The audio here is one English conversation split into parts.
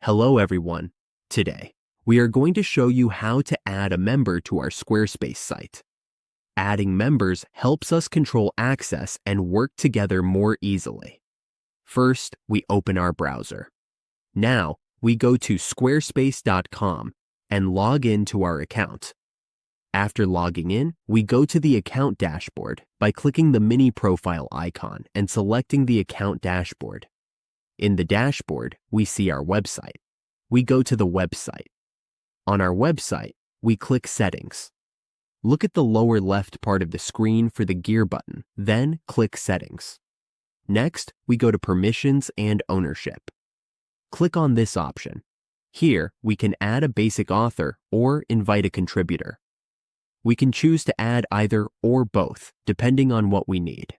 Hello everyone. Today, we are going to show you how to add a member to our Squarespace site. Adding members helps us control access and work together more easily. First, we open our browser. Now, we go to squarespace.com and log in to our account. After logging in, we go to the account dashboard by clicking the mini profile icon and selecting the account dashboard. In the dashboard, we see our website. We go to the website. On our website, we click Settings. Look at the lower left part of the screen for the gear button, then click Settings. Next, we go to Permissions and Ownership. Click on this option. Here, we can add a basic author or invite a contributor. We can choose to add either or both, depending on what we need.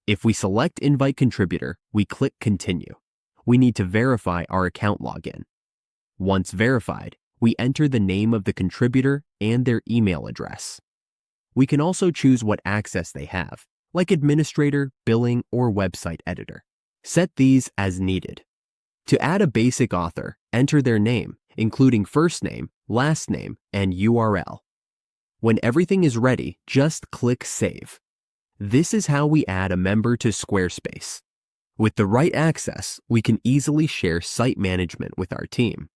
If we select Invite Contributor, we click Continue. We need to verify our account login. Once verified, we enter the name of the contributor and their email address. We can also choose what access they have, like administrator, billing, or website editor. Set these as needed. To add a basic author, enter their name, including first name, last name, and URL. When everything is ready, just click Save. This is how we add a member to Squarespace. With the right access, we can easily share site management with our team.